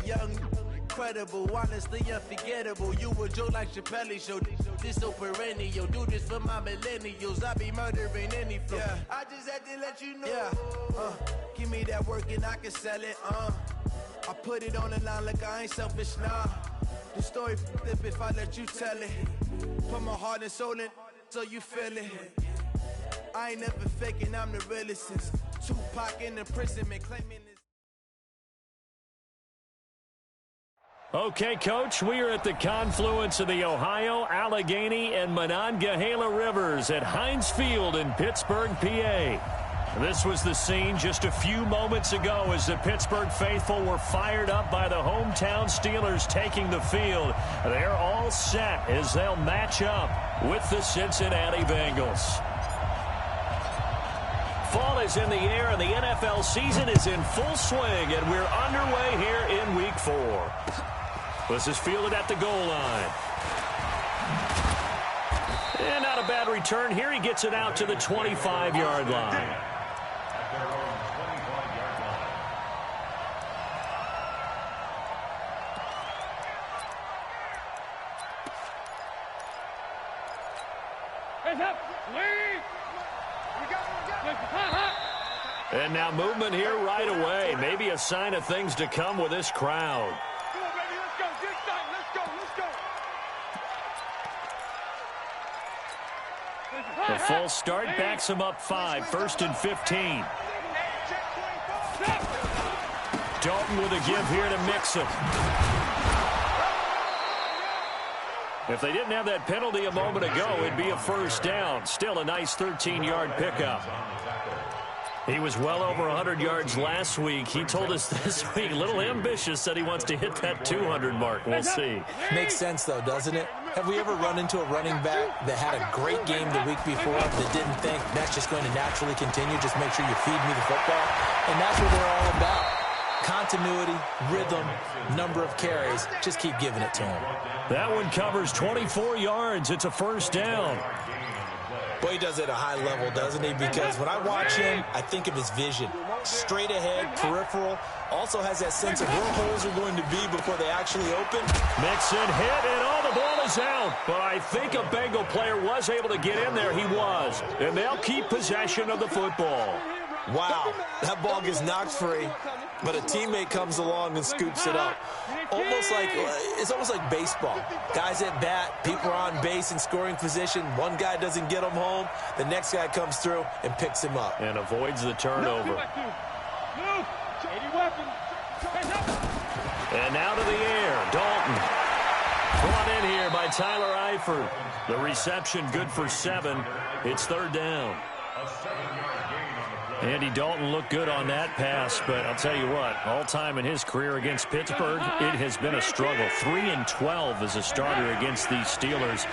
young, incredible, honestly unforgettable. You a joke like Chappelle Show. This so perennial. Do this for my millennials. I be murdering any flow. Yeah. I just had to let you know. Yeah. Give me that work and I can sell it. I put it on the line like I ain't selfish, nah. The story flip if I let you tell it. Put my heart and soul in so you feel it. I ain't never faking, I'm the realest since Tupac in the prison, man, claiming this. Okay, Coach, we are at the confluence of the Ohio, Allegheny, and Monongahela Rivers at Heinz Field in Pittsburgh, PA. This was the scene just a few moments ago as the Pittsburgh faithful were fired up by the hometown Steelers taking the field. They're all set as they'll match up with the Cincinnati Bengals. Fall is in the air and the NFL season is in full swing, and we're underway here in Week 4. This is fielded at the goal line. And not a bad return here. He gets it out to the 25-yard line. And now movement here right away. Maybe a sign of things to come with this crowd. Come on, baby, let's go. Get started. Let's go. The full start backs him up 5, 1st and 15. Dalton with a give here to mix him. If they didn't have that penalty a moment ago, it'd be a first down. Still a nice 13-yard pickup. He was well over 100 yards last week. He told us this week, a little ambitious, said he wants to hit that 200 mark. We'll see. Makes sense, though, doesn't it? Have we ever run into a running back that had a great game the week before that didn't think that's just going to naturally continue? Just make sure you feed me the football. And that's what they're all about. Continuity, rhythm, number of carries. Just keep giving it to him. That one covers 24 yards. It's a first down. Boy, he does it at a high level, doesn't he? Because when I watch him, I think of his vision. Straight ahead, peripheral. Also has that sense of where holes are going to be before they actually open. Mixon hit, and the ball is out. But I think a Bengal player was able to get in there. He was. And they'll keep possession of the football. Wow, that ball gets knocked free, but a teammate comes along and scoops it up. It's almost like baseball. Guys at bat, people are on base in scoring position. One guy doesn't get him home. The next guy comes through and picks him up. And avoids the turnover. And now to the air, Dalton. Brought in here by Tyler Eifert. The reception good for 7. It's third down. Andy Dalton looked good on that pass, but I'll tell you what, all-time in his career against Pittsburgh, it has been a struggle. 3-12 as a starter against these Steelers.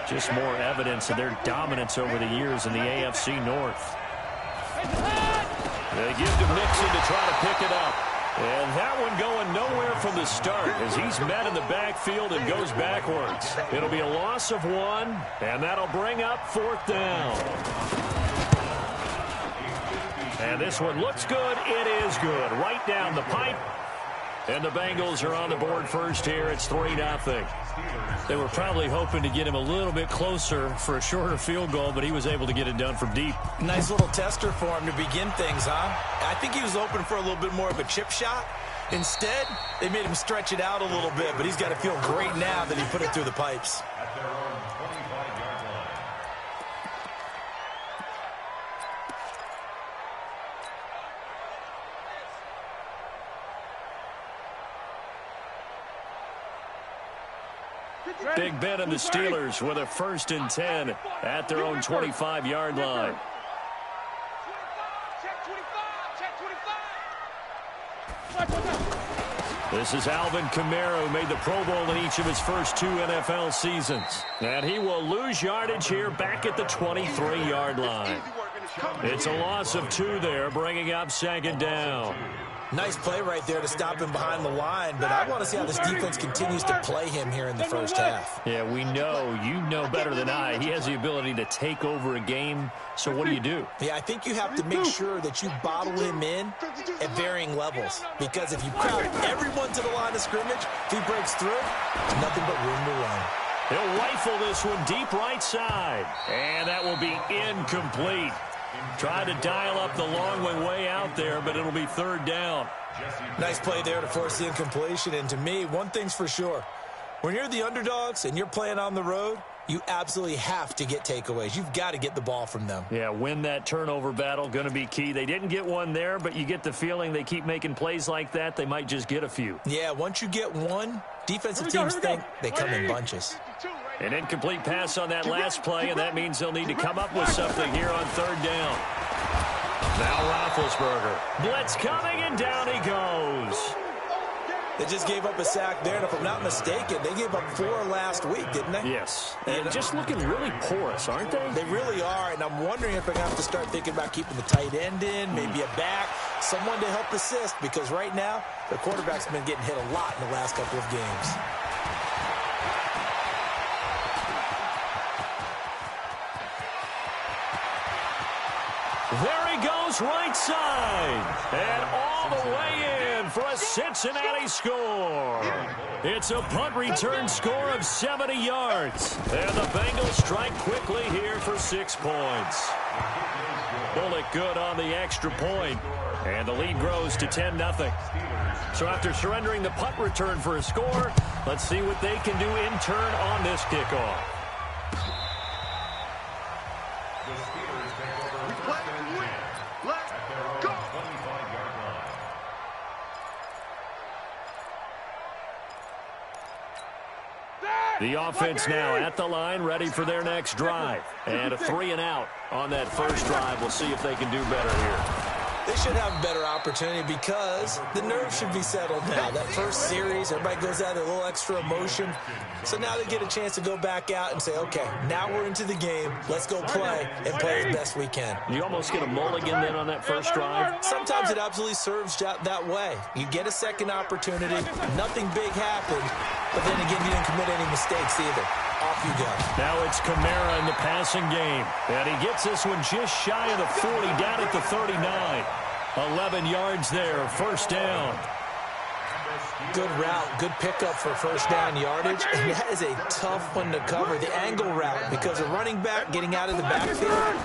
Just more evidence of their dominance over the years in the AFC North. They give to Mixon to try to pick it up. And that one going nowhere from the start as he's met in the backfield and goes backwards. It'll be a loss of 1, and that'll bring up 4th down. And this one looks good. It is good. Right down the pipe. And the Bengals are on the board first here. It's 3-0. They were probably hoping to get him a little bit closer for a shorter field goal, but he was able to get it done from deep. Nice little tester for him to begin things, huh? I think he was hoping for a little bit more of a chip shot. Instead, they made him stretch it out a little bit, but he's got to feel great now that he put it through the pipes. Big Ben and the Steelers with a 1st and 10 at their own 25-yard line. This is Alvin Kamara, who made the Pro Bowl in each of his first 2 NFL seasons. And he will lose yardage here back at the 23-yard line. It's a loss of 2 there, bringing up 2nd down. Nice play right there to stop him behind the line, but I want to see how this defense continues to play him here in the first half. Yeah, we know. You know better than I. He has the ability to take over a game, so what do? Yeah, I think you have to make sure that you bottle him in at varying levels, because if you crowd everyone to the line of scrimmage, if he breaks through, there's nothing but room to run. He'll rifle this one deep right side, and that will be incomplete. Tried to dial up the long way out there, but it'll be third down. Nice play there to force the incompletion. And to me, one thing's for sure. When you're the underdogs and you're playing on the road, you absolutely have to get takeaways. You've got to get the ball from them. Yeah, win that turnover battle, going to be key. They didn't get one there, but you get the feeling they keep making plays like that, they might just get a few. Yeah, once you get one, defensive teams think they come in bunches. An incomplete pass on that last play, and that means they'll need to come up with something here on third down. Now Roethlisberger. Blitz coming, and down he goes. They just gave up a sack there, and if I'm not mistaken, they gave up 4 last week, didn't they? Yes, and just looking really porous, aren't they? They really are, and I'm wondering if I'm going to have to start thinking about keeping the tight end in, maybe a back, someone to help assist, because right now, the quarterback's been getting hit a lot in the last couple of games. There he goes, right side, and all the way in for a Cincinnati score. It's a punt return score of 70 yards, and the Bengals strike quickly here for 6 points. Bullock good on the extra point, and the lead grows to 10-0. So after surrendering the punt return for a score, let's see what they can do in turn on this kickoff. The offense now at the line, ready for their next drive. And a 3-and-out on that first drive. We'll see if they can do better here. They should have a better opportunity because the nerves should be settled now. That first series, everybody goes out with a little extra emotion. So now they get a chance to go back out and say, okay, now we're into the game. Let's go play and play as best we can. You almost get a mulligan then on that first drive? Sometimes it absolutely serves that way. You get a second opportunity. Nothing big happened. But then again, you didn't commit any mistakes either. Off you go. Now it's Kamara in the passing game. And he gets this one just shy of the 40, down at the 39. 11 yards there, first down. Good route, good pickup for first down yardage. And that is a tough one to cover, the angle route, because a running back getting out of the backfield,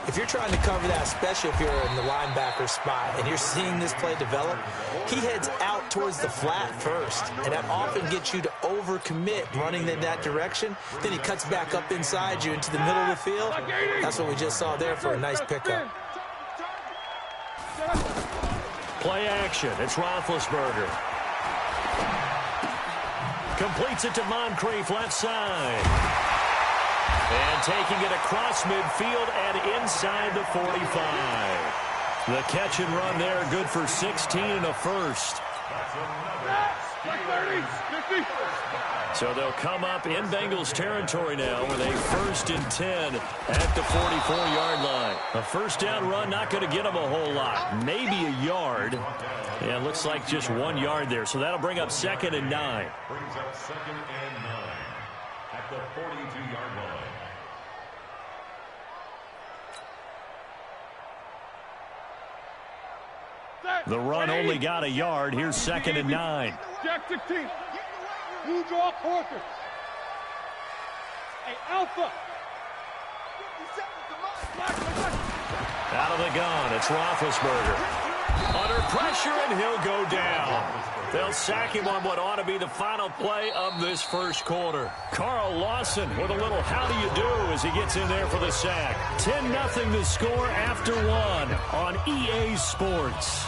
if you're trying to cover that, especially if you're in the linebacker spot and you're seeing this play develop, he heads out towards the flat first, and that often gets you to overcommit running in that direction. Then he cuts back up inside you into the middle of the field. That's what we just saw there for a nice pickup. Play action. It's Roethlisberger. Completes it to Moncrief, left side. And taking it across midfield and inside the 45. The catch and run there, good for 16 and a first. So they'll come up in Bengals territory now with a 1st and 10 at the 44-yard line. A first down run not going to get them a whole lot. Maybe a yard. Yeah, it looks like just 1 yard there. So that'll bring up 2nd and 9. Brings up 2nd and 9 at the 42-yard line. The run only got a yard. Here's 2nd and 9. Jack 16. You draw quarters. Hey, Alpha. Out of the gun, it's Roethlisberger. Under pressure, and he'll go down. They'll sack him on what ought to be the final play of this first quarter. Carl Lawson with a little how do you do as he gets in there for the sack. 10-0 the score after 1 on EA Sports.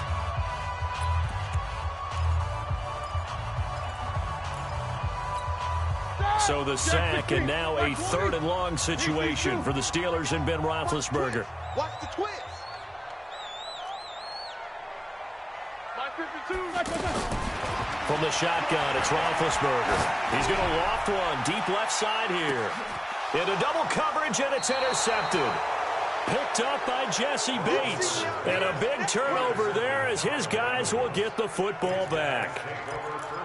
So the sack, and now a 3rd and long situation for the Steelers and Ben Roethlisberger. Watch the twist. From the shotgun, it's Roethlisberger. He's going to loft one deep left side here. Into double coverage, and it's intercepted. Picked up by Jesse Bates. And a big turnover there as his guys will get the football back.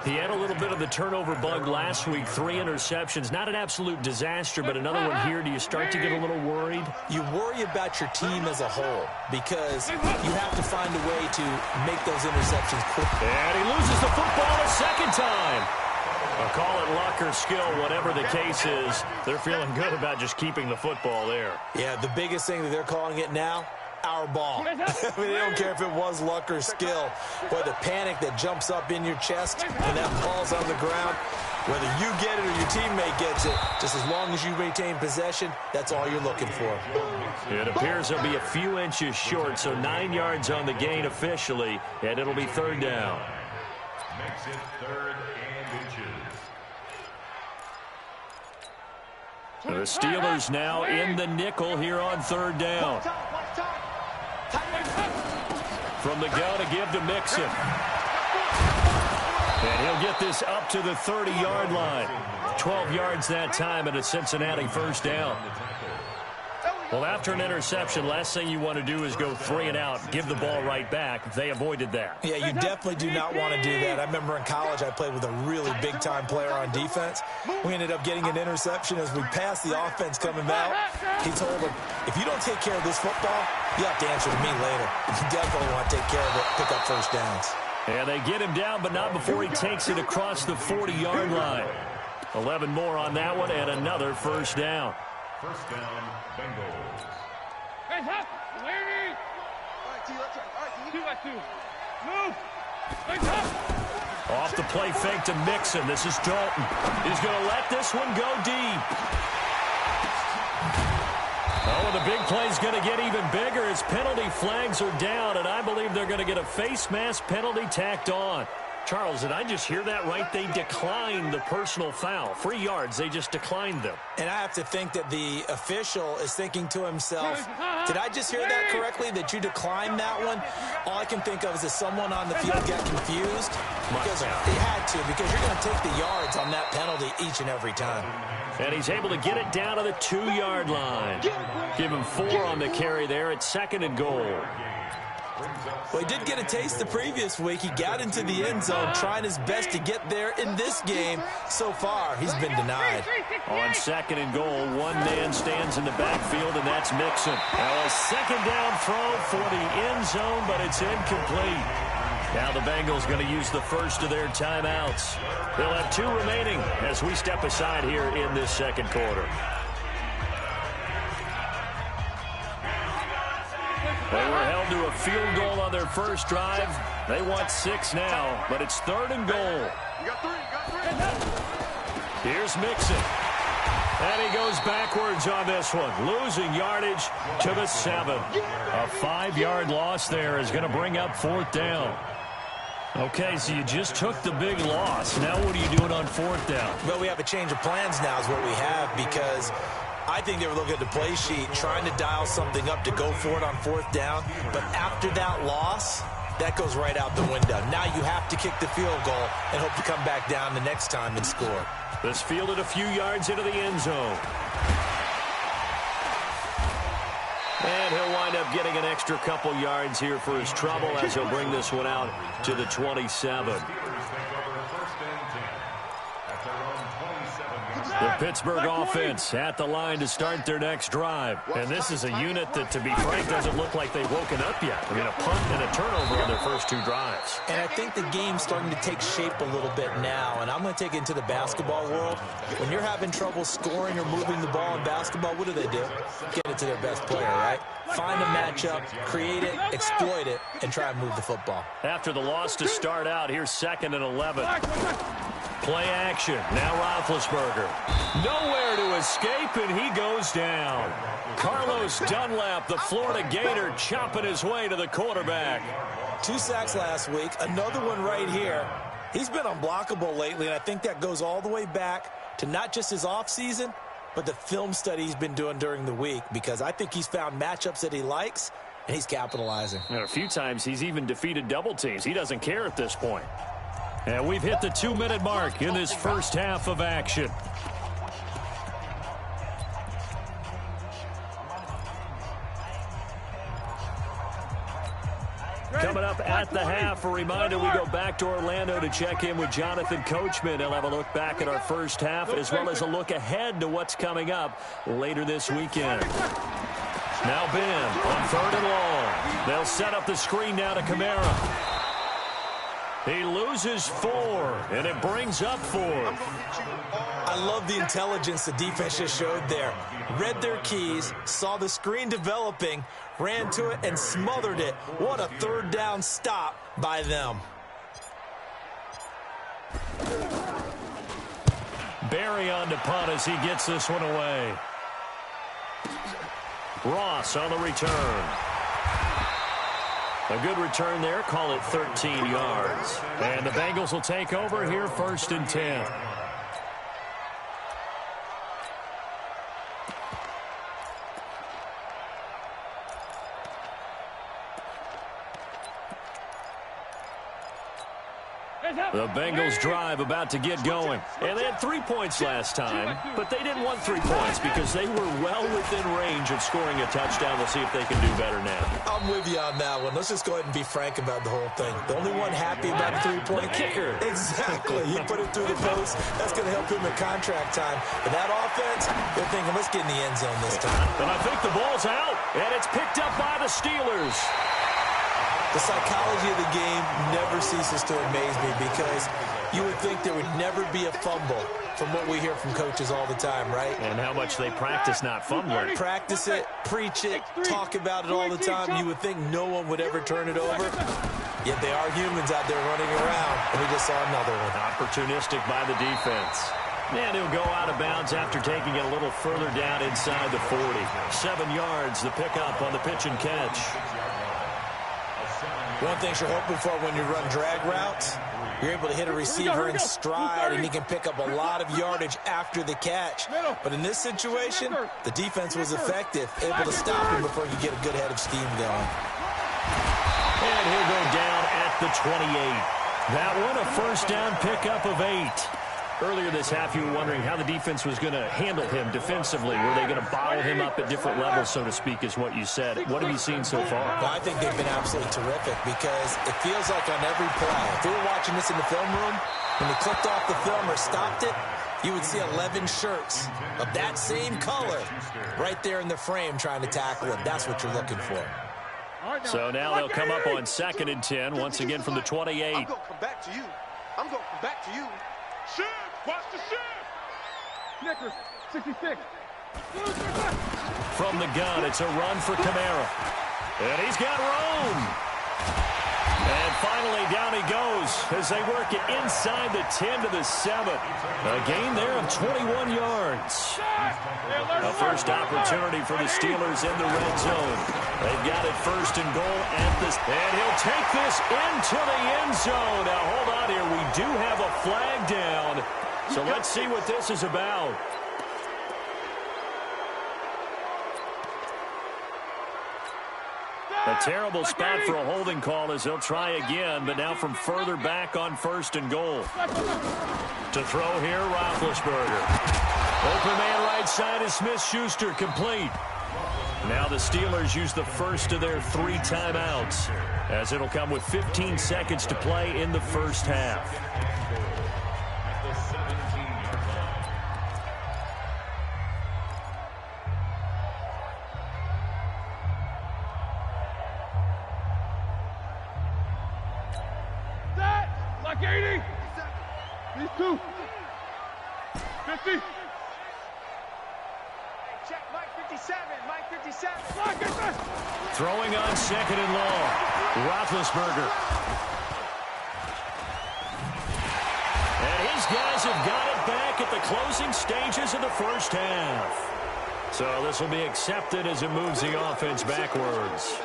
He had a little bit of the turnover bug last week. 3 interceptions. Not an absolute disaster, but another one here. Do you start to get a little worried? You worry about your team as a whole because you have to find a way to make those interceptions quick. And he loses the football a second time. I'll call it luck or skill, whatever the case is. They're feeling good about just keeping the football there. Yeah, the biggest thing that they're calling it now, our ball. I mean, they don't care if it was luck or skill. Boy, the panic that jumps up in your chest and that ball's on the ground, whether you get it or your teammate gets it, just as long as you retain possession, that's all you're looking for. It appears they'll be a few inches short, so 9 yards on the gain officially, and it'll be third down. Makes it 3rd and inches. The Steelers now in the nickel here on third down. From the gun to give to Mixon. And he'll get this up to the 30-yard line. 12 yards that time and a Cincinnati first down. Well, after an interception, last thing you want to do is go 3 and out, give the ball right back. They avoided that. Yeah, you definitely do not want to do that. I remember in college I played with a really big-time player on defense. We ended up getting an interception as we passed the offense coming out. He told him, if you don't take care of this football, you have to answer to me later. You definitely want to take care of it, pick up first downs. And they get him down, but not before he takes it across the 40-yard line. 11 more on that one and another first down. First down, Bengals. Hands up, ladies. All right, T, let's try. All right, T. 2 by 2. Move. Hands up. Off the play fake to Mixon. This is Dalton. He's going to let this one go deep. Oh, and the big play's going to get even bigger as penalty flags are down, and I believe they're going to get a face mask penalty tacked on. Charles, did I just hear that right? They declined the personal foul. 3 yards, they just declined them. And I have to think that the official is thinking to himself, did I just hear that correctly, that you declined that one? All I can think of is that someone on the field got confused. Because they had to, because you're going to take the yards on that penalty each and every time. And he's able to get it down to the 2-yard line. Give him 4 on the carry there at 2nd and goal. Well, he did get a taste the previous week. He got into the end zone trying his best to get there in this game. So far, he's been denied. On 2nd and goal, one man stands in the backfield, and that's Mixon. Now a 2nd down throw for the end zone, but it's incomplete. Now the Bengals going to use the first of their timeouts. They'll have 2 remaining as we step aside here in this second quarter. They were held to a field goal on their first drive. They want 6 now, but it's 3rd and goal. Here's Mixon. And he goes backwards on this one, losing yardage to the 7. A 5-yard loss there is going to bring up 4th down. Okay, so you just took the big loss. Now what are you doing on 4th down? Well, we have a change of plans now is what we have, because I think they were looking at the play sheet, trying to dial something up to go for it on 4th down. But after that loss, that goes right out the window. Now you have to kick the field goal and hope to come back down the next time and score. This fielded a few yards into the end zone. And he'll wind up getting an extra couple yards here for his trouble as he'll bring this one out to the 27. The Pittsburgh offense at the line to start their next drive. And this is a unit that, to be frank, doesn't look like they've woken up yet. I mean, a punt and a turnover on their first 2 drives. And I think the game's starting to take shape a little bit now. And I'm going to take it into the basketball world. When you're having trouble scoring or moving the ball in basketball, what do? Get it to their best player, right? Find a matchup, create it, exploit it, and try and move the football. After the loss to start out, here's 2nd and 11. Play action. Now Roethlisberger. Nowhere to escape, and he goes down. Carlos Dunlap, the Florida Gator, chopping his way to the quarterback. 2 sacks last week. Another one right here. He's been unblockable lately, and I think that goes all the way back to not just his offseason, but the film study he's been doing during the week, because I think he's found matchups that he likes, and he's capitalizing. And a few times he's even defeated double teams. He doesn't care at this point. And we've hit the 2-minute mark in this first half of action. at the half. A reminder, we go back to Orlando to check in with Jonathan Coachman. He'll have a look back at our first half as well as a look ahead to what's coming up later this weekend. Now Ben on 3rd and long. They'll set up the screen now to Kamara. He loses 4, and it brings up 4. I love the intelligence the defense just showed there. Read their keys, saw the screen developing, ran to it, and smothered it. What a 3rd down stop by them. Barry on to punt as he gets this one away. Ross on the return. A good return there. Call it 13 yards. And the Bengals will take over here 1st and 10. The Bengals drive about to get going. And they had 3 points last time, but they didn't want 3 points because they were well within range of scoring a touchdown. We'll see if they can do better now. I'm with you on that one. Let's just go ahead and be frank about the whole thing. The only one happy about the 3-point kicker. Exactly. He put it through the post. That's going to help him in contract time. But that offense, they're thinking, let's get in the end zone this time. And I think the ball's out, and it's picked up by the Steelers. The psychology of the game never ceases to amaze me because you would think there would never be a fumble from what we hear from coaches all the time, right? And how much they practice not fumbling. Practice it, preach it, talk about it all the time. You would think no one would ever turn it over. Yet they are humans out there running around, and we just saw another one. Opportunistic by the defense. And he'll go out of bounds after taking it a little further down inside the 40. 7 yards, the pickup on the pitch and catch. One thing you're hoping for when you run drag routes, you're able to hit a receiver in stride, and he can pick up a lot of yardage after the catch. But in this situation, the defense was effective, able to stop him before he could get a good head of steam going. And he'll go down at the 28. That one, a 1st down pickup of 8. Earlier this half, you were wondering how the defense was going to handle him defensively. Were they going to bottle him up at different levels, so to speak, is what you said. What have you seen so far? Well, I think they've been absolutely terrific because it feels like on every play, if we were watching this in the film room, when they clicked off the film or stopped it, you would see 11 shirts of that same color right there in the frame trying to tackle him. That's what you're looking for. So now they'll come up on 2nd and 10, once again from the 28. I'm going to come back to you. I'm going to come back to you. Shift! Watch the shift! Snickers, 66. From the gun, it's a run for Kamara. And he's got room. And finally, down he goes as they work it inside the 10 to the 7. A gain there of 21 yards. A first opportunity for the Steelers in the red zone. They've got it 1st and goal at this. And he'll take this into the end zone. Now, hold on here. We do have a flag down. So let's see what this is about. A terrible spot for a holding call as they'll try again, but now from further back on 1st and goal. To throw here, Roethlisberger. Open man right side is Smith-Schuster, complete. Now the Steelers use the first of their 3 timeouts, as it'll come with 15 seconds to play in the first half. Like 80. These 2. 50. Check Mike 57. Mike 57. Throwing on 2nd and long. Roethlisberger. And his guys have got it back at the closing stages of the first half. So this will be accepted as it moves the offense backwards.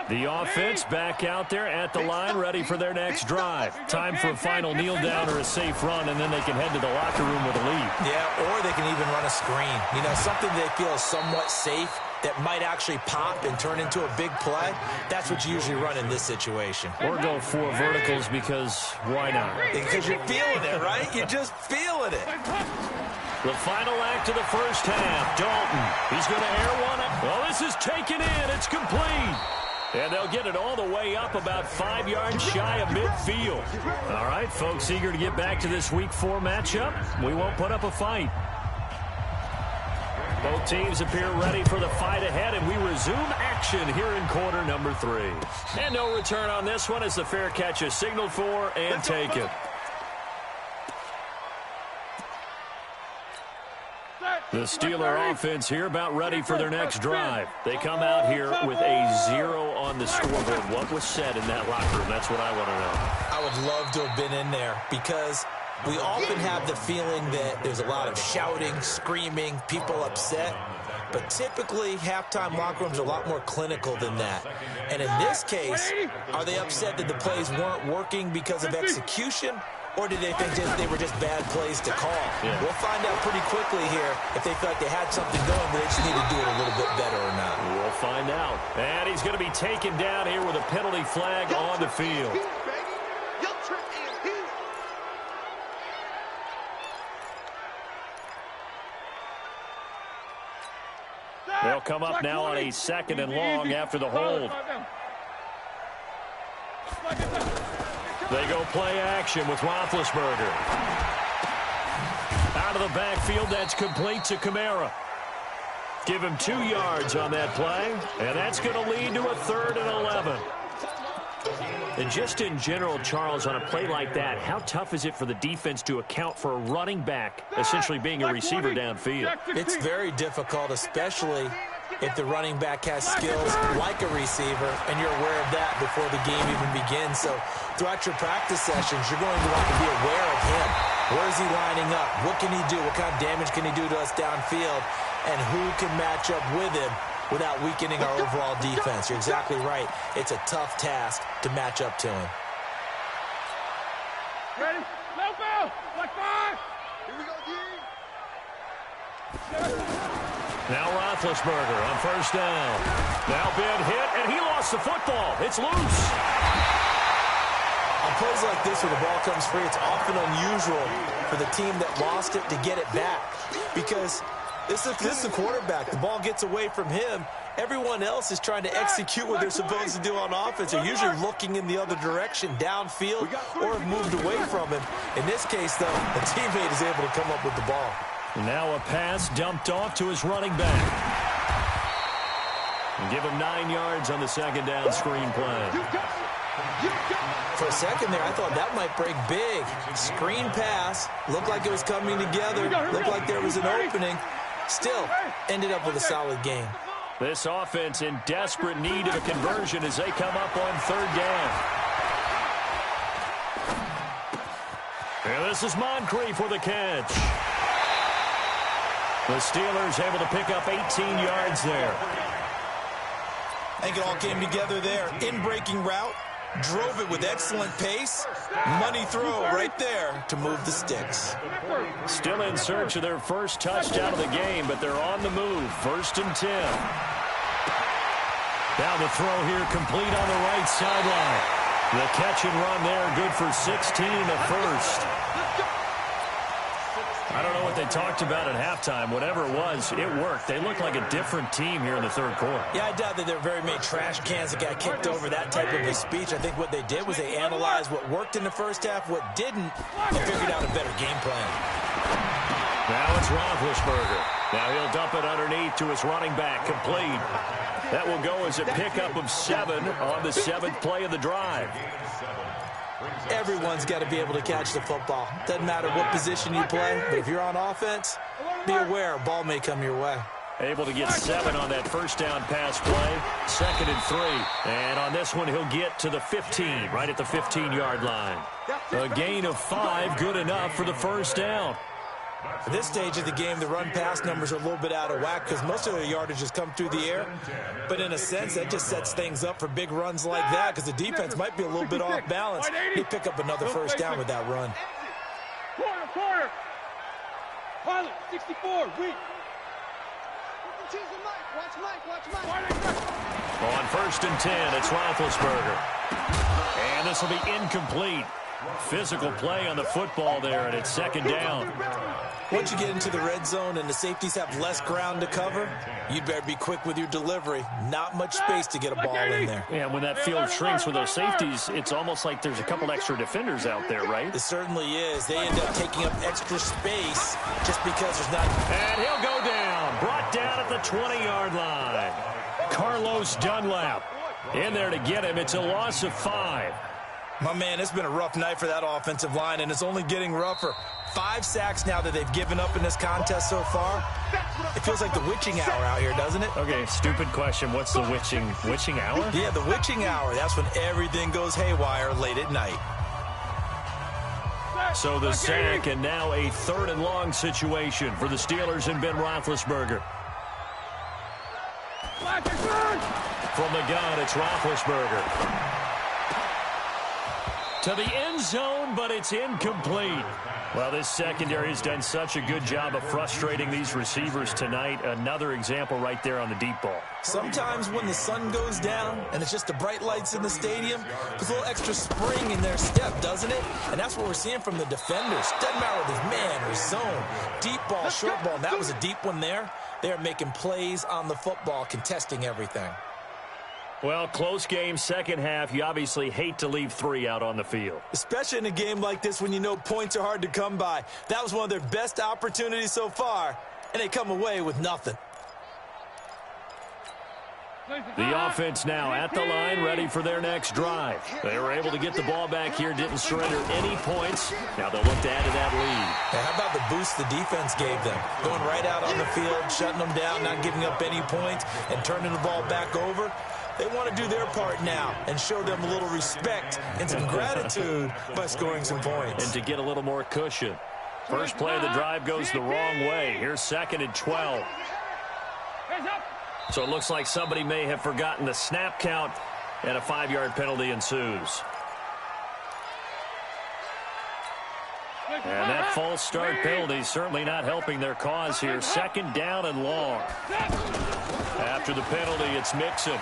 The offense back out there at the line, ready for their next drive. Time for a final kneel down or a safe run, and then they can head to the locker room with a lead. Yeah, or they can even run a screen. You know, something they feel is somewhat safe that might actually pop and turn into a big play. That's what you usually run in this situation. Or go 4 verticals because why not? Because you're feeling it, right? You're just feeling it. The final act of the first half. Dalton, he's going to air one. Well, this is taken in. It's complete. And they'll get it all the way up about 5 yards shy of midfield. All right, folks, eager to get back to this Week 4 matchup. We won't put up a fight. Both teams appear ready for the fight ahead, and we resume action here in quarter number 3. And no return on this one as the fair catch is signaled for and taken. The Steeler offense here about ready for their next drive. They come out here with a 0 on the scoreboard. What was said in that locker room? That's what I want to know. I would love to have been in there because we often have the feeling that there's a lot of shouting, screaming, people upset. But typically, halftime locker rooms are a lot more clinical than that. And in this case, are they upset that the plays weren't working because of execution? Or did they think they were just bad plays to call? Yeah. We'll find out pretty quickly here if they felt like they had something going, but they just need to do it a little bit better or not. We'll find out. And he's going to be taken down here with a penalty flag on the field. They'll come up now on a 2nd and long after the hold. They go play action with Roethlisberger. Out of the backfield, that's complete to Kamara. Give him 2 yards on that play, and that's going to lead to a 3rd and 11. And just in general, Charles, on a play like that, how tough is it for the defense to account for a running back essentially being a receiver downfield? It's very difficult, especially if the running back has skills like a receiver, and you're aware of that before the game even begins. So throughout your practice sessions, you're going to want to be aware of him. Where is he lining up? What can he do? What kind of damage can he do to us downfield? And who can match up with him without weakening our overall defense? You're exactly right. It's a tough task to match up to him. Ready? Low ball! Like 5! Here we go, D! Now Roethlisberger on 1st down. Now been hit, and he lost the football. It's loose. On plays like this where the ball comes free, it's often unusual for the team that lost it to get it back. Because this is the quarterback. The ball gets away from him. Everyone else is trying to execute what they're supposed to do on offense. They're usually looking in the other direction, downfield, or have moved away from him. In this case, though, a teammate is able to come up with the ball. Now a pass dumped off to his running back. And give him 9 yards on the 2nd down screen play. For a second there, I thought that might break big. Screen pass. Looked like it was coming together. Looked like there was an opening. Still, ended up with a solid game. This offense in desperate need of a conversion as they come up on 3rd down. And this is Moncrief for the catch. The Steelers able to pick up 18 yards there. I think it all came together there. In-breaking route. Drove it with excellent pace. Money throw right there to move the sticks. Still in search of their first touchdown of the game, but they're on the move. 1st and 10. Now the throw here complete on the right sideline. The catch and run there, good for 16 and a 1st. I don't know what they talked about at halftime. Whatever it was, it worked. They looked like a different team here in the 3rd quarter. Yeah, I doubt that there were very many trash cans that got kicked over, that type of a speech. I think what they did was they analyzed what worked in the first half, what didn't, and figured out a better game plan. Now it's Roethlisberger. Now he'll dump it underneath to his running back, complete. That will go as a pickup of 7 on the 7th play of the drive. Everyone's got to be able to catch the football. Doesn't matter what position you play, but if you're on offense, be aware a ball may come your way. Able to get 7 on that 1st down pass play. 2nd and 3. And on this one, he'll get to the 15, right at the 15-yard line. A gain of 5, good enough for the 1st down. At this stage of the game, the run-pass numbers are a little bit out of whack because most of their yardage has come through the air. But in a sense, that just sets things up for big runs like that because the defense might be a little bit off balance. They pick up another first down with that run. Corner. Pilot, 64, weak. Watch Mike. On 1st and 10, it's Roethlisberger. And this will be incomplete. Physical play on the football there, and it's 2nd down. Once you get into the red zone and the safeties have less ground to cover, you'd better be quick with your delivery. Not much space to get a ball in there. Yeah, when that field shrinks with those safeties, it's almost like there's a couple extra defenders out there, right? It certainly is. They end up taking up extra space just because there's not... And he'll go down. Brought down at the 20-yard line. Carlos Dunlap in there to get him. It's a loss of 5. My man, it's been a rough night for that offensive line, and it's only getting rougher. 5 sacks now that they've given up in this contest so far. It feels like the witching hour out here, doesn't it? Okay, stupid question. What's the witching hour? Yeah, the witching hour. That's when everything goes haywire late at night. So the sack, and now a 3rd and long situation for the Steelers and Ben Roethlisberger. From the gun, it's Roethlisberger. To the end zone, but it's incomplete. Well, this secondary has done such a good job of frustrating these receivers tonight. Another example right there on the deep ball. Sometimes when the sun goes down and it's just the bright lights in the stadium, there's a little extra spring in their step, doesn't it? And that's what we're seeing from the defenders. Doesn't matter whether it's man or zone, deep ball, short ball, and that was a deep one there. They're making plays on the football, contesting everything. Well, close game, second half. You obviously hate to leave 3 out on the field. Especially in a game like this when you know points are hard to come by. That was one of their best opportunities so far, and they come away with nothing. The offense now at the line, ready for their next drive. They were able to get the ball back here, didn't surrender any points. Now they'll look to add to that lead. And how about the boost the defense gave them? Going right out on the field, shutting them down, not giving up any points, and turning the ball back over. They want to do their part now and show them a little respect and some gratitude by scoring some points. And to get a little more cushion. First play of the drive goes the wrong way. Here's 2nd and 12. So it looks like somebody may have forgotten the snap count, and a 5-yard penalty ensues. And that false start penalty certainly not helping their cause here. 2nd down and long. After the penalty, it's Mixon.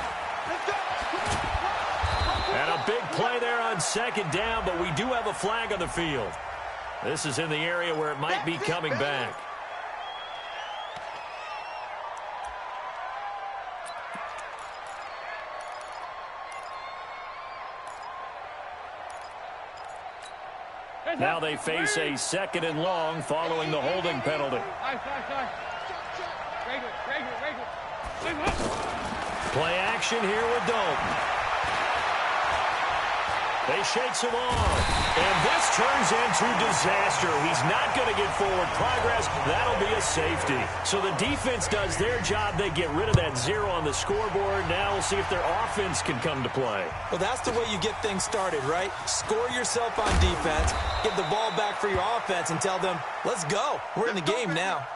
And a big play there on 2nd down, but we do have a flag on the field. This is in the area where it might be coming back. Now they face a 2nd and long following the holding penalty. Play action here with Dalton. They shakes him off. And this turns into disaster. He's not going to get forward progress. That'll be a safety. So the defense does their job. They get rid of that 0 on the scoreboard. Now we'll see if their offense can come to play. Well, that's the way you get things started, right? Score yourself on defense, get the ball back for your offense, and tell them, let's go. We're in the game now.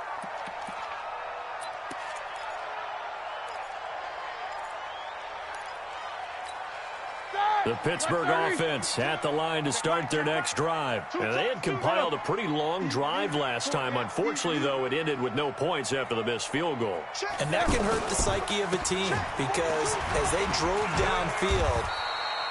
The Pittsburgh offense at the line to start their next drive. And they had compiled a pretty long drive last time. Unfortunately, though, it ended with no points after the missed field goal. And that can hurt the psyche of a team because as they drove downfield,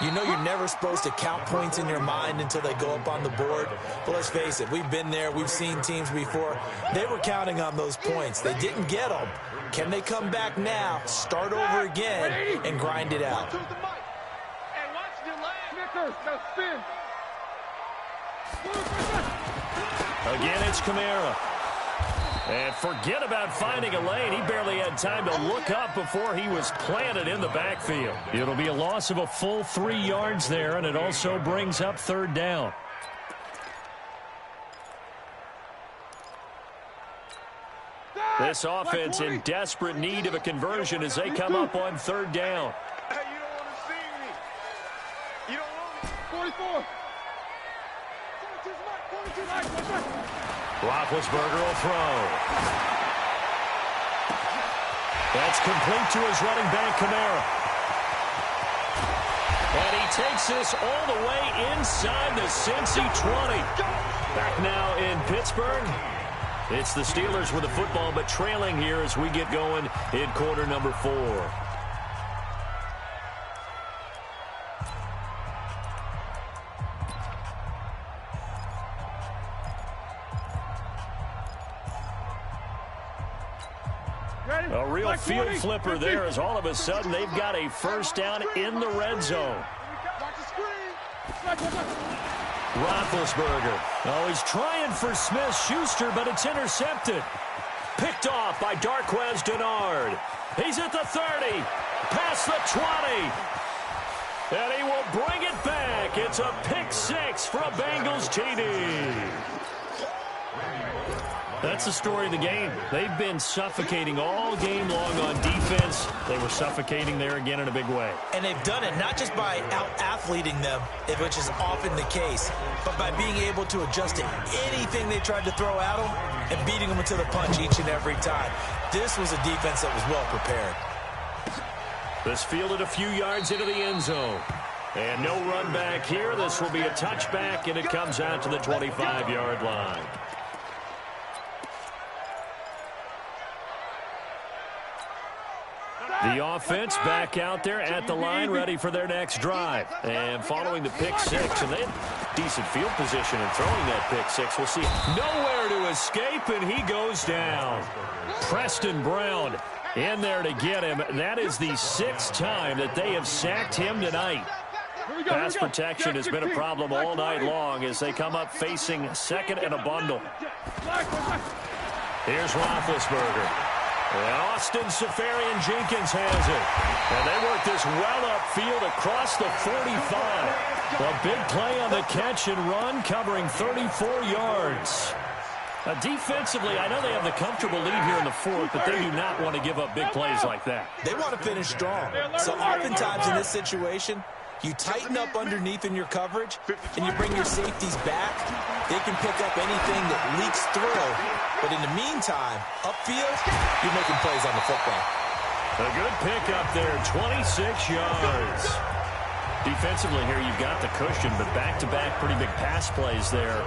you know you're never supposed to count points in your mind until they go up on the board. But let's face it, we've been there. We've seen teams before. They were counting on those points. They didn't get them. Can they come back now, start over again, and grind it out? Again, it's Kamara. And forget about finding a lane. He barely had time to look up before he was planted in the backfield. It'll be a loss of a full 3 yards there, and it also brings up 3rd down. This offense in desperate need of a conversion as they come up on 3rd down. Hey, you don't want to see me. You don't want me. 44. Roethlisberger will throw. That's complete to his running back, Kamara. And he takes this all the way inside the Cincy 20. Back now in Pittsburgh. It's the Steelers with the football, but trailing here as we get going in quarter number 4. A real field flipper there as all of a sudden they've got a first down in the red zone. Roethlisberger. Oh, he's trying for Smith-Schuster, but it's intercepted. Picked off by Darqueze Dennard. He's at the 30. Past the 20. And he will bring it back. It's a pick 6 for a Bengals TD. That's the story of the game. They've been suffocating all game long on defense. They were suffocating there again in a big way. And they've done it not just by out-athleting them, which is often the case, but by being able to adjust to anything they tried to throw at them and beating them to the punch each and every time. This was a defense that was well prepared. This fielded a few yards into the end zone. And no run back here. This will be a touchback, and it comes out to the 25-yard line. The offense back out there at the line, ready for their next drive. And following the pick 6, and they had decent field position in throwing that pick 6. We'll see. Nowhere to escape, and he goes down. Preston Brown in there to get him. That is the 6th time that they have sacked him tonight. Pass protection has been a problem all night long as they come up facing second and a bundle. Here's Roethlisberger. And Austin Seferian-Jenkins has it. And they work this well upfield across the 45. A big play on the catch and run, covering 34 yards. Now, defensively, I know they have the comfortable lead here in the 4th, but they do not want to give up big plays like that. They want to finish strong. So oftentimes in this situation, you tighten up underneath in your coverage, and you bring your safeties back. They can pick up anything that leaks through. But in the meantime, upfield, you're making plays on the football. A good pickup there, 26 yards. Defensively here, you've got the cushion, but back-to-back pretty big pass plays there.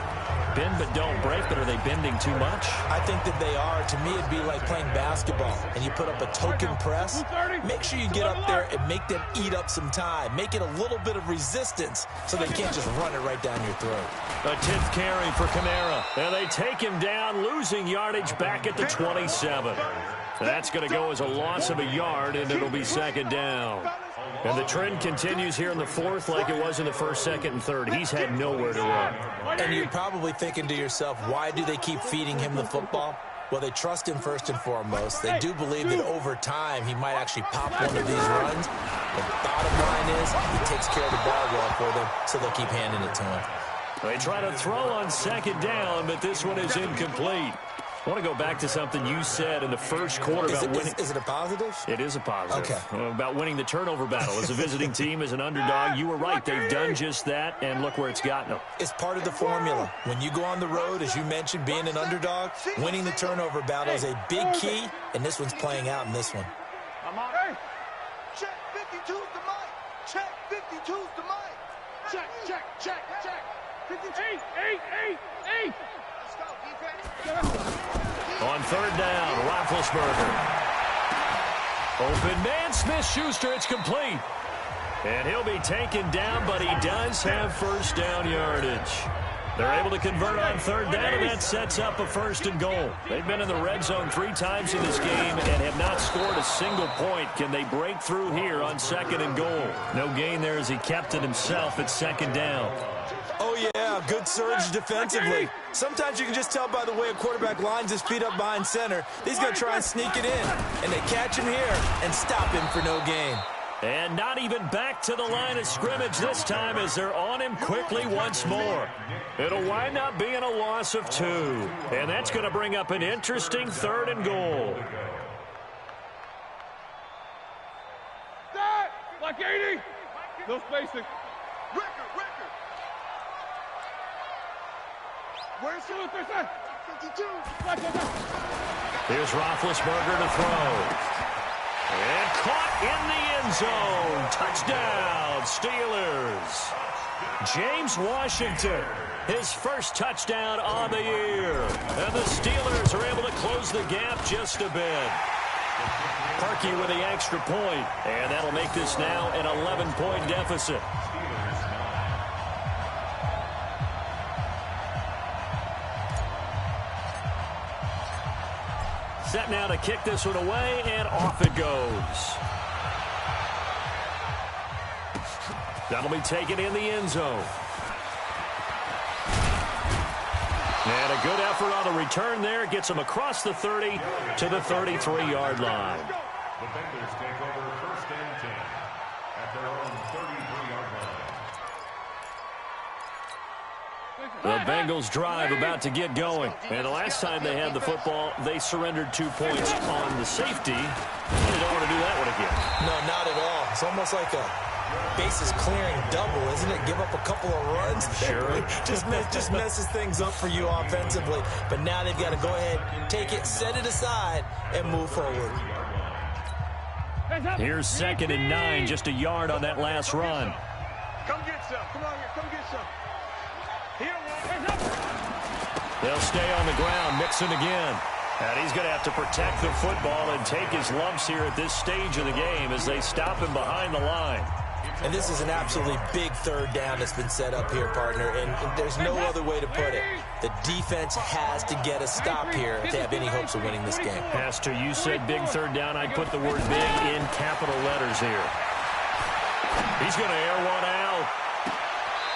Bend but don't break, but are they bending too much? I think that they are. To me, it'd be like playing basketball, and you put up a token press. Make sure you get up there and make them eat up some time. Make it a little bit of resistance so they can't just run it right down your throat. A 10th carry for Kamara. And they take him down, losing yardage back at the 27. That's going to go as a loss of a yard, and it'll be second down. And the trend continues here in the 4th like it was in the 1st, 2nd, and 3rd. He's had nowhere to run. And you're probably thinking to yourself, why do they keep feeding him the football? Well, they trust him first and foremost. They do believe that over time he might actually pop one of these runs. The bottom line is he takes care of the ball well for them, so they'll keep handing it to him. They try to throw on second down, but this one is incomplete. I want to go back to something you said in the first quarter about winning. Is it a positive? It is a positive. Okay. About winning the turnover battle. As a visiting team, as an underdog, you were right. They've done just that, and look where it's gotten them. It's part of the formula. When you go on the road, as you mentioned, being an underdog, winning the turnover battle is a big key, and this one's playing out in this one. Hey, check 52's the mic. Check 52's the mic. Check, check, check, check. 52. Eight. Let's go, defense. On third down, Roethlisberger. Open man, Smith-Schuster, it's complete. And he'll be taken down, but he does have first down yardage. They're able to convert on third down, and that sets up a 1st and goal. They've been in the red zone 3 times in this game and have not scored a single point. Can they break through here on 2nd and goal? No gain there as he kept it himself at 2nd down. Oh, yeah, good surge defensively. Sometimes you can just tell by the way a quarterback lines his feet up behind center. He's going to try and sneak it in, and they catch him here and stop him for no gain. And not even back to the line of scrimmage this time as they're on him quickly once more. It'll wind up being a loss of 2. And that's going to bring up an interesting 3rd and goal. That, like 80. No spacing. Record. Where's the Here's Roethlisberger to throw. And caught in the end zone. Touchdown, Steelers. James Washington, his first touchdown on the year. And the Steelers are able to close the gap just a bit. Parkey with the extra point, and that'll make this now an 11-point deficit. Set now to kick this one away, and off it goes. That'll be taken in the end zone. And a good effort on the return there. Gets him across the 30 to the 33-yard line. The Bengals take over first and 10 at their own 33-yard line. The Bengals drive about to get going. And the last time they had the football, they surrendered 2 points on the safety. They don't want to do that one again. No, not at all. It's almost like a bases clearing double, isn't it? Give up a couple of runs. Sure. just messes things up for you offensively. But now they've got to go ahead, take it, set it aside, and move forward. Here's 2nd and 9, just a yard on that last run. Come get some. Come on here. Come get some. Here, They'll stay on the ground. Mixon again. And he's going to have to protect the football and take his lumps here at this stage of the game as they stop him behind the line. And this is an absolutely big third down that's been set up here, partner, and there's no other way to put it. The defense has to get a stop here if they have any hopes of winning this game. Has to. You said big third down. I'd put the word big in capital letters here. He's going to air one out.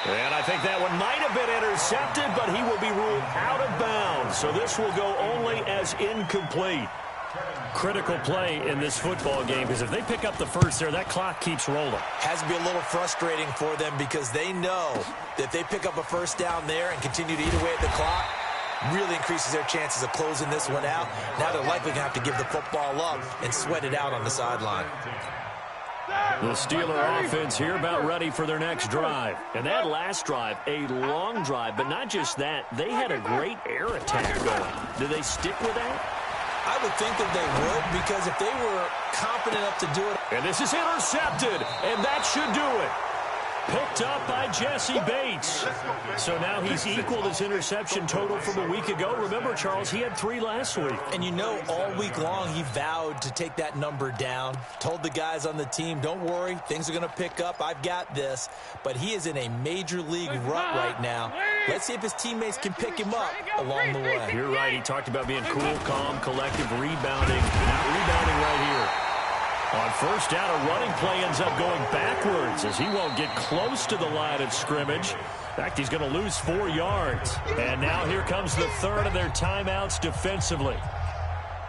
And I think that one might have been intercepted, but he will be ruled out of bounds. So this will go only as incomplete. Critical play in this football game, because if they pick up the first there, that clock keeps rolling. Has to be a little frustrating for them because they know that if they pick up a first down there and continue to eat away at the clock, really increases their chances of closing this one out. Now they're likely going to have to give the football up and sweat it out on the sideline. The Steeler offense here about ready for their next drive. And that last drive, a long drive, but not just that. They had a great air attack going. Do they stick with that? I would think that they would, because if they were confident enough to do it. And this is intercepted, and that should do it. Picked up by Jesse Bates. So now he's equaled his interception total from a week ago. Remember, Charles, he had 3 last week. And you know, all week long he vowed to take that number down. Told the guys on the team, don't worry, things are going to pick up. I've got this. But he is in a major league rut right now. Let's see if his teammates can pick him up along the way. You're right. He talked about being cool, calm, collective, rebounding. Not rebounding right here. On first down, a running play ends up going backwards as he won't get close to the line of scrimmage. In fact, he's going to lose 4 yards. And now here comes the third of their timeouts defensively.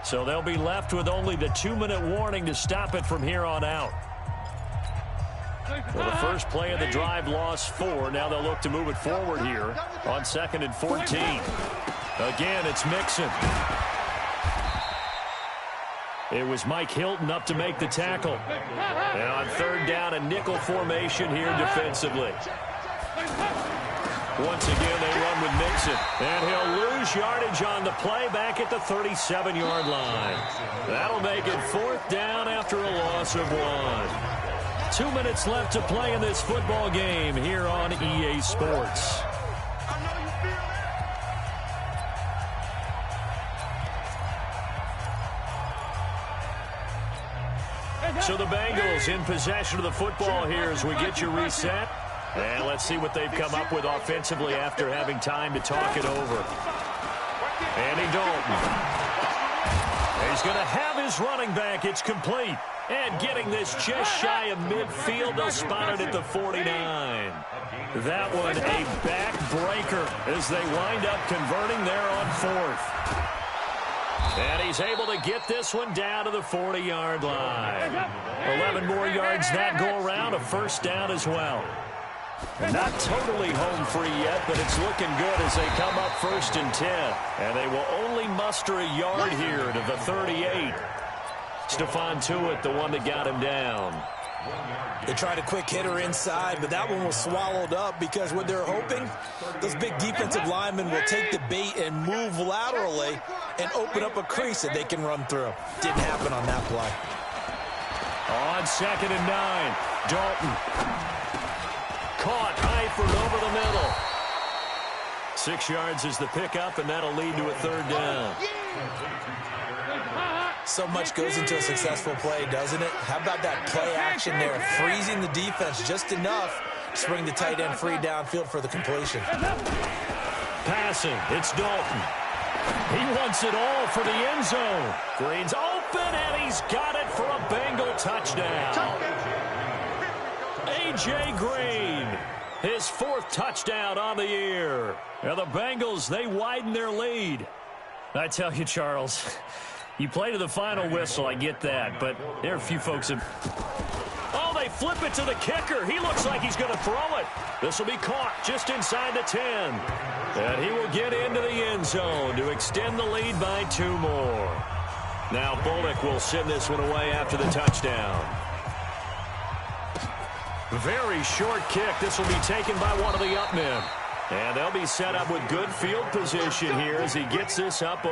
So they'll be left with only the 2-minute warning to stop it from here on out. Well, the first play of the drive lost 4. Now they'll look to move it forward here on 2nd and 14. Again, it's Mixon. It was Mike Hilton up to make the tackle. And on third down, a nickel formation here defensively. Once again, they run with Mixon. And he'll lose yardage on the play back at the 37-yard line. That'll make it 4th down after a loss of 1. 2 minutes left to play in this football game here on EA Sports. So the Bengals in possession of the football here as we get you reset. And let's see what they've come up with offensively after having time to talk it over. Andy Dalton. He's going to have his running back. It's complete. And getting this just shy of midfield. They'll spot it at the 49. That one a backbreaker as they wind up converting there on 4th. And he's able to get this one down to the 40-yard line. 11 more yards that go around, a first down as well. Not totally home free yet, but it's looking good as they come up 1st and 10. And they will only muster a yard here to the 38. Stephon Tuitt, the one that got him down. They tried a quick hitter inside, but that one was swallowed up because what they're hoping, those big defensive linemen will take the bait and move laterally and open up a crease that they can run through. Didn't happen on that play. On 2nd and 9, Dalton. Caught, Eifert over the middle. 6 yards is the pickup, and that'll lead to a 3rd down. So much goes into a successful play, doesn't it? How about that play action there, freezing the defense just enough to bring the tight end free downfield for the completion. Passing, it's Dalton. He wants it all for the end zone. Green's open, and he's got it for a Bengal touchdown. A.J. Green, his 4th touchdown on the year. Now the Bengals, they widen their lead. I tell you, Charles, you play to the final whistle, I get that, but there are a few folks that... Oh, they flip it to the kicker. He looks like he's going to throw it. This will be caught just inside the 10. And he will get into the end zone to extend the lead by 2 more. Now Bullock will send this one away after the touchdown. Very short kick. This will be taken by one of the up men. And they'll be set up with good field position here as he gets this up.